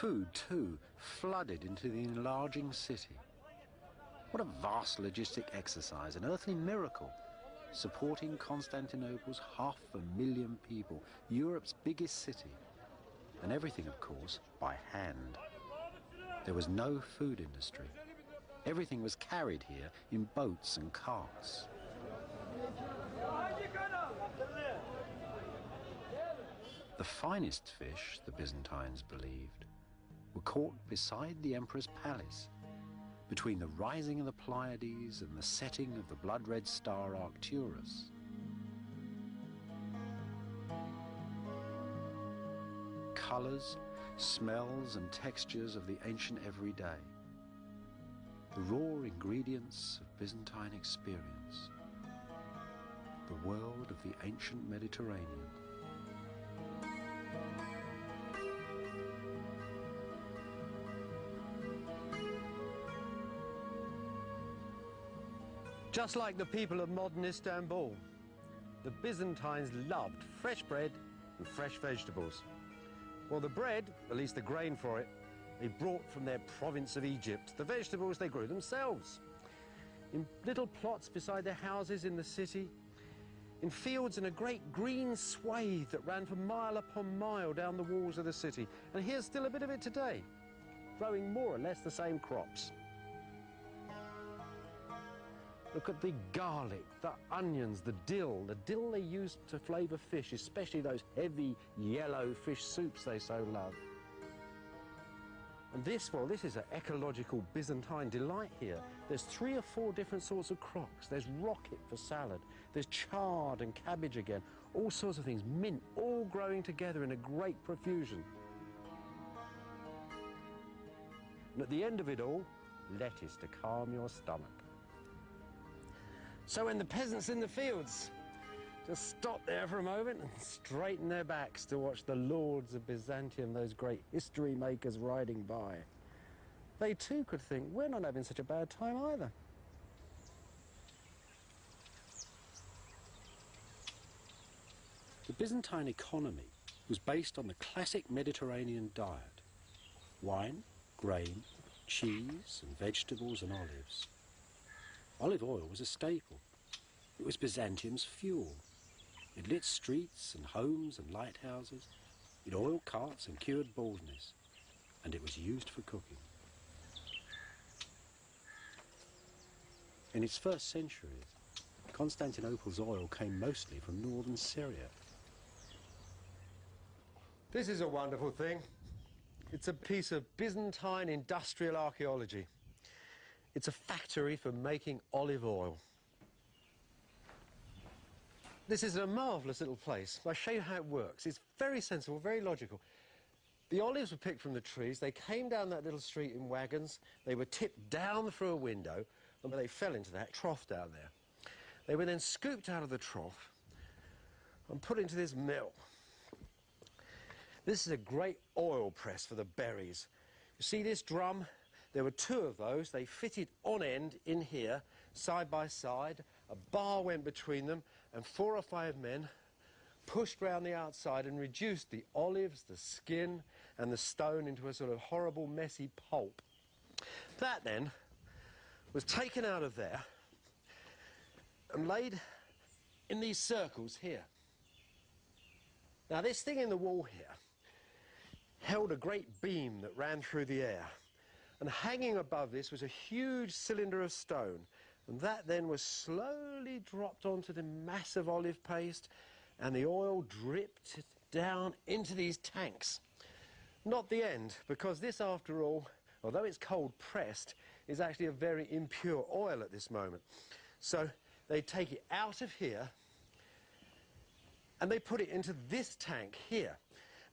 Food, too, flooded into the enlarging city. What a vast logistic exercise, an earthly miracle, supporting Constantinople's 500,000 people, Europe's biggest city. And everything, of course, by hand. There was no food industry. Everything was carried here in boats and carts. The finest fish, the Byzantines believed, were caught beside the emperor's palace, between the rising of the Pleiades and the setting of the blood-red star Arcturus. Colours, smells and textures of the ancient everyday. The raw ingredients of Byzantine experience. The world of the ancient Mediterranean. Just like the people of modern Istanbul, the Byzantines loved fresh bread and fresh vegetables. Well, the bread, at least the grain for it, they brought from their province of Egypt. The vegetables they grew themselves, in little plots beside their houses in the city, in fields in a great green swathe that ran for mile upon mile down the walls of the city. And here's still a bit of it today, growing more or less the same crops. Look at the garlic, the onions, the dill they use to flavour fish, especially those heavy yellow fish soups they so love. And this is an ecological Byzantine delight here. There's 3 or 4 different sorts of crocks. There's rocket for salad, there's chard and cabbage again, all sorts of things, mint, all growing together in a great profusion. And at the end of it all, lettuce to calm your stomach. So when the peasants in the fields just stop there for a moment and straighten their backs to watch the lords of Byzantium, those great history makers riding by, they too could think, we're not having such a bad time either. The Byzantine economy was based on the classic Mediterranean diet: wine, grain, cheese and vegetables and olives. Olive oil was a staple. It was Byzantium's fuel. It lit streets and homes and lighthouses. It oiled carts and cured baldness. And it was used for cooking. In its first centuries, Constantinople's oil came mostly from northern Syria. This is a wonderful thing. It's a piece of Byzantine industrial archaeology. It's a factory for making olive oil. This is a marvellous little place. I'll show you how it works. It's very sensible, very logical. The olives were picked from the trees. They came down that little street in wagons. They were tipped down through a window, and they fell into that trough down there. They were then scooped out of the trough and put into this mill. This is a great oil press for the berries. You see this drum? There were 2 of those. They fitted on end in here, side by side. A bar went between them, and 4 or 5 men pushed round the outside and reduced the olives, the skin, and the stone into a sort of horrible, messy pulp. That then was taken out of there and laid in these circles here. Now, this thing in the wall here held a great beam that ran through the air. And hanging above this was a huge cylinder of stone. And that then was slowly dropped onto the massive olive paste, and the oil dripped down into these tanks. Not the end, because this, after all, although it's cold pressed, is actually a very impure oil at this moment. So they take it out of here and they put it into this tank here.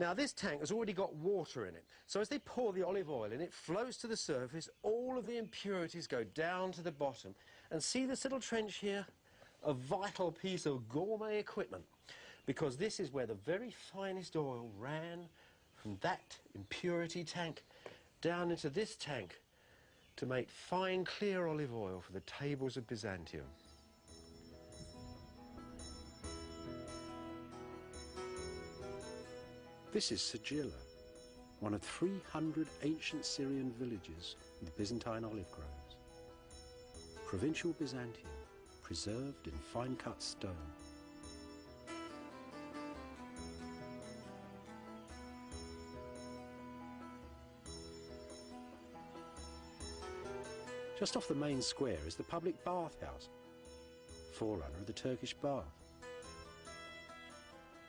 Now, this tank has already got water in it, so as they pour the olive oil in, it floats to the surface, all of the impurities go down to the bottom. And see this little trench here? A vital piece of gourmet equipment, because this is where the very finest oil ran from that impurity tank down into this tank to make fine, clear olive oil for the tables of Byzantium. This is sigilla, one of 300 ancient Syrian villages with Byzantine olive groves. Provincial Byzantium, preserved in fine-cut stone. Just off the main square is the public bathhouse, forerunner of the Turkish bath.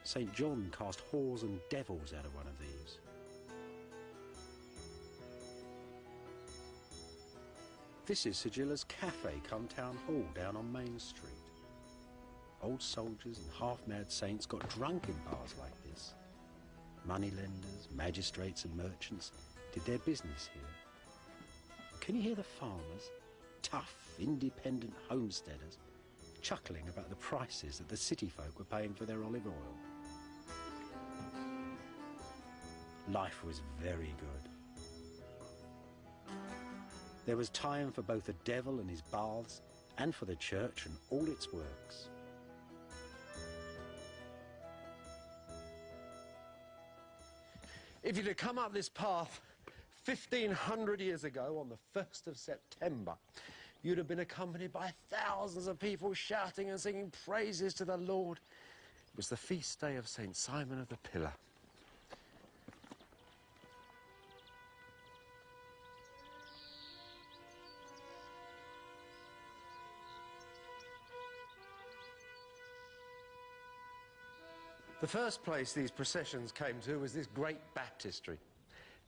St. John cast whores and devils out of one of these. This is Sigilla's cafe come town hall down on Main Street. Old soldiers and half-mad saints got drunk in bars like this. Moneylenders, magistrates and merchants did their business here. Can you hear the farmers, tough, independent homesteaders, chuckling about the prices that the city folk were paying for their olive oil? Life was very good. There was time for both the devil and his baths, and for the church and all its works. If you'd have come up this path 1,500 years ago on the 1st of September, you'd have been accompanied by thousands of people shouting and singing praises to the Lord. It was the feast day of St. Simon of the Pillar. The first place these processions came to was this great baptistry.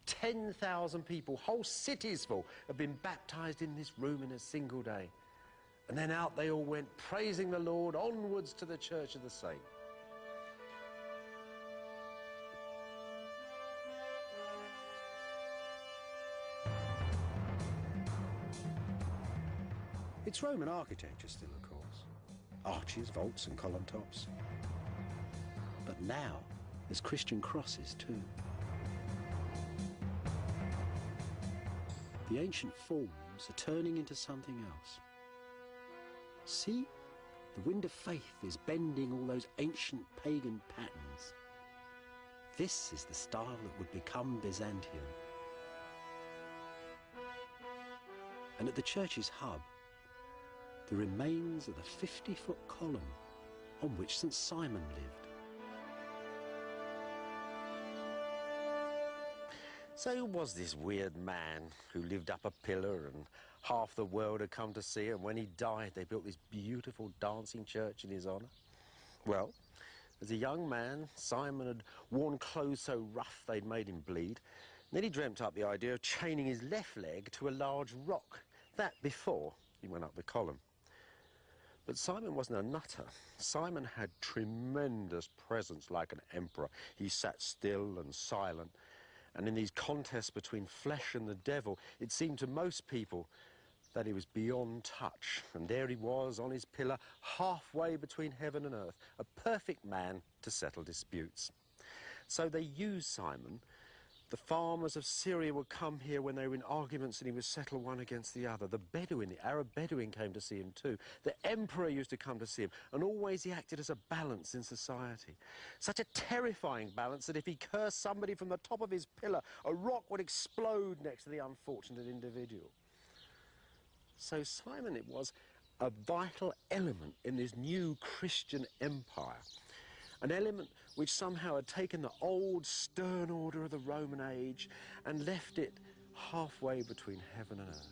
10,000 people, whole cities full, have been baptised in this room in a single day. And then out they all went, praising the Lord, onwards to the Church of the Saint. It's Roman architecture still, of course. Arches, vaults and column tops. But now there's Christian crosses too. The ancient forms are turning into something else. See? The wind of faith is bending all those ancient pagan patterns. This is the style that would become Byzantium. And at the church's hub, the remains of the 50-foot column on which St. Simon lived. So who was this weird man who lived up a pillar and half the world had come to see him? When he died, they built this beautiful dancing church in his honour. Well, as a young man, Simon had worn clothes so rough they'd made him bleed. Then he dreamt up the idea of chaining his left leg to a large rock. That before he went up the column. But Simon wasn't a nutter. Simon had tremendous presence like an emperor. He sat still and silent. And in these contests between flesh and the devil, it seemed to most people that he was beyond touch. And there he was on his pillar, halfway between heaven and earth, a perfect man to settle disputes. So they used Simon. The farmers of Syria would come here when they were in arguments and he would settle one against the other. The Bedouin, the Arab Bedouin, came to see him too. The emperor used to come to see him, and always he acted as a balance in society. Such a terrifying balance that if he cursed somebody from the top of his pillar, a rock would explode next to the unfortunate individual. So Simon, it was a vital element in this new Christian empire. An element which somehow had taken the old stern order of the Roman age and left it halfway between heaven and earth.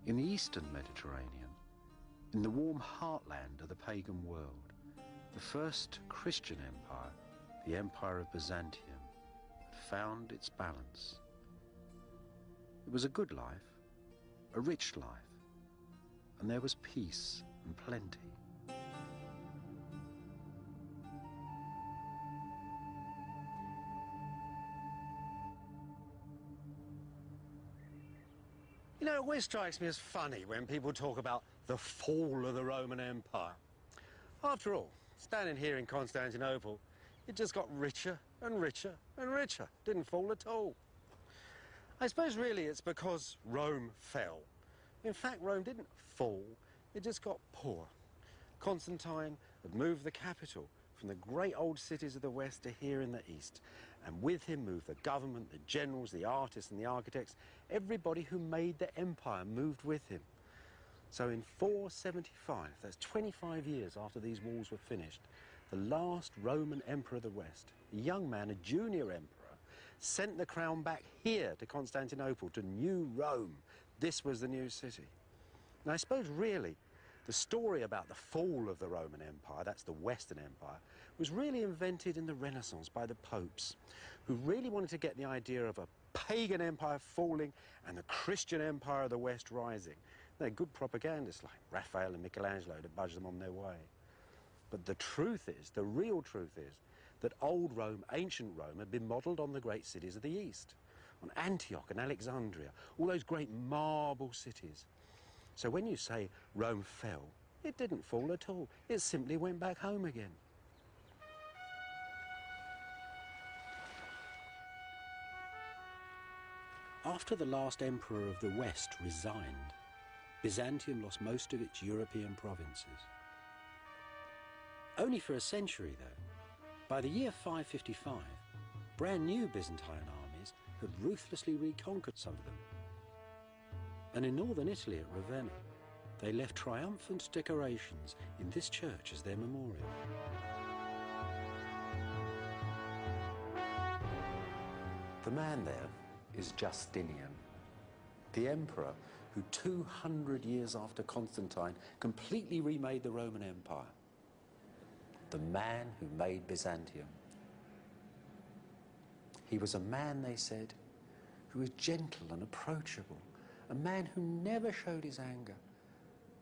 In the eastern Mediterranean, in the warm heartland of the pagan world, the first Christian empire, the Empire of Byzantium, had found its balance. It was a good life, a rich life, and there was peace and plenty. You know, it always strikes me as funny when people talk about the fall of the Roman Empire. After all, standing here in Constantinople, it just got richer and richer and richer. Didn't fall at all. I suppose really it's because Rome fell. In fact, Rome didn't fall, it just got poor. Constantine had moved the capital from the great old cities of the West to here in the East. And with him moved the government, the generals, the artists and the architects. Everybody who made the empire moved with him. So in 475, that's 25 years after these walls were finished, the last Roman emperor of the West, a young man, a junior emperor, sent the crown back here to Constantinople, to New Rome. This was the new city. Now, I suppose really the story about the fall of the Roman Empire, that's the Western Empire, was really invented in the Renaissance by the popes, who really wanted to get the idea of a pagan empire falling and the Christian empire of the West rising. They're good propagandists like Raphael and Michelangelo to budge them on their way. But the truth is, the real truth is, that old Rome, ancient Rome, had been modelled on the great cities of the East, on Antioch and Alexandria, all those great marble cities. So when you say Rome fell, it didn't fall at all. It simply went back home again. After the last emperor of the West resigned, Byzantium lost most of its European provinces. Only for a century, though. By the year 555, brand new Byzantine armies had ruthlessly reconquered some of them. And in northern Italy at Ravenna, they left triumphant decorations in this church as their memorial. The man there is Justinian, the emperor who 200 years after Constantine completely remade the Roman Empire. The man who made Byzantium. He was a man, they said, who was gentle and approachable, a man who never showed his anger,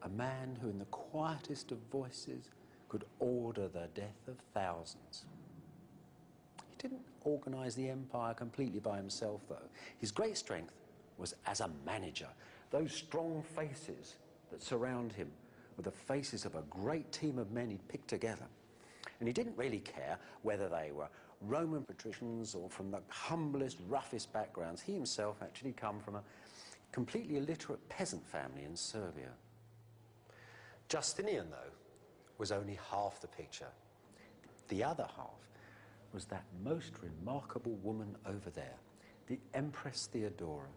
a man who in the quietest of voices could order the death of thousands. He didn't organise the empire completely by himself, though. His great strength was as a manager. Those strong faces that surround him were the faces of a great team of men he'd picked together. And he didn't really care whether they were Roman patricians or from the humblest, roughest backgrounds. He himself actually come from a completely illiterate peasant family in Serbia. Justinian, though, was only half the picture. The other half was that most remarkable woman over there, the Empress Theodora.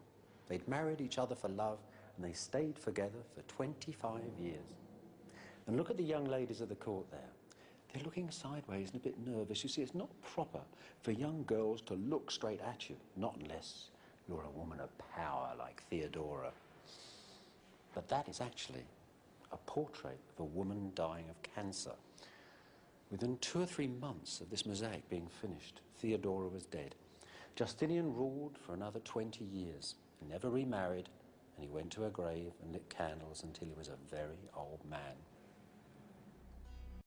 They'd married each other for love, and they stayed together for 25 years. And look at the young ladies of the court there. They're looking sideways and a bit nervous. You see, it's not proper for young girls to look straight at you, not unless you're a woman of power like Theodora. But that is actually a portrait of a woman dying of cancer. Within 2 or 3 months of this mosaic being finished, Theodora was dead. Justinian ruled for another 20 years. He never remarried, and he went to her grave and lit candles until he was a very old man.